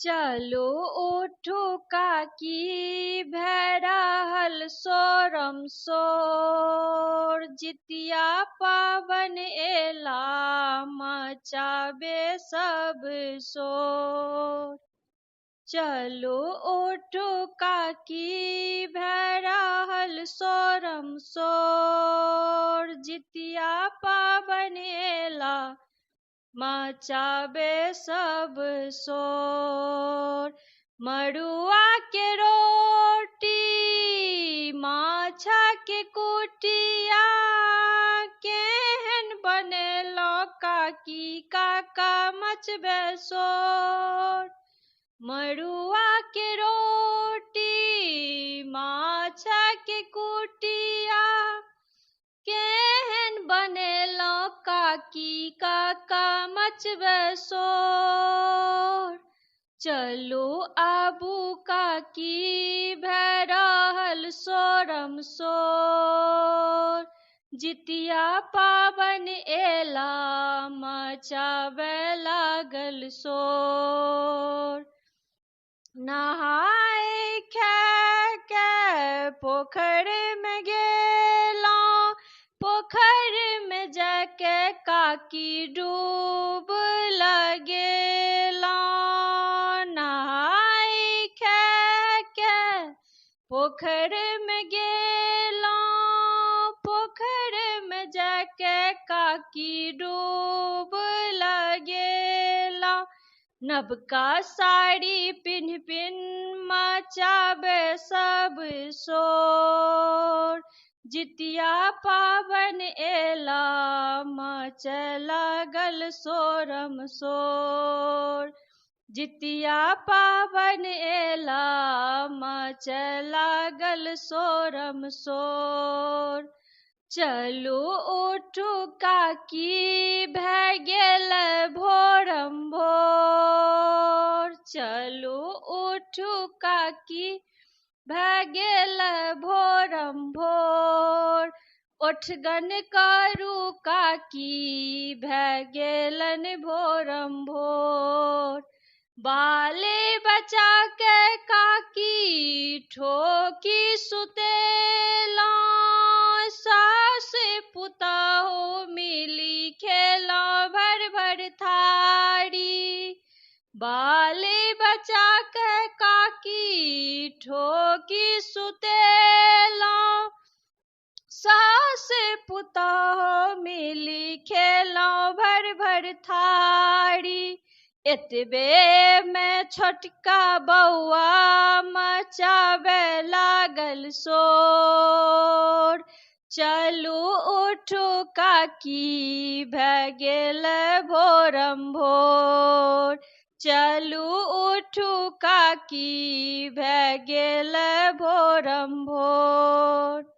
चलो उठो काकी भै रहल सोरम सोर, जितिया पाबन एला मचाबे सब शोर। चलो उठो काकी भै रहल सोरम सोर, जितिया पाबन एला मचाबे सब शोर। मड़ुआ के रोटी माछा के कुटिया, केहन बनेलो काकी काका मचबे शोर। मड़ुआ के रोटी माछा के कुटिया, केहन बनेलो काकी काका मचबे शोर। चलो आबू काकी भै रहल सोरम सोर, जितिया पाबन एला मचाबे लागल शोर। नहाय खाय के पोखर में गेलौं, पोखर में जाके काकी डूब लगेलौं। नहाय खाय के पोखर में गेलौं, पोखर में जाके काकी डूब लगेलौं। नबका साड़ी पिन्ह पिन्ह मचाबे सब शोर, जितिया पाबन एला मचै लागल सोरम सोर। जितिया पाबन एला मचै लागल सोरम सोर। चलू उठू काकी भै गेल भोरम भोर। चलू उठू काकी भै गेल भोरम भोर। ओठगन करू काकी भै गेलन भोरम भोर। बाले बचा के काकी ठोकी सुतेलौं, सास पुतहु मिली खेलौं भर भर थारी। बाले बचा के काकी ठोकी सुतेलौं, सास पुतहु मिली खेलौं भर भर थारी। एतबे में छोटका बौआ मचाबे लागल शोर। चलू उठू काकी भै गेल भोरम भोर। चलू उठू काकी भै गेल भोरम भोर।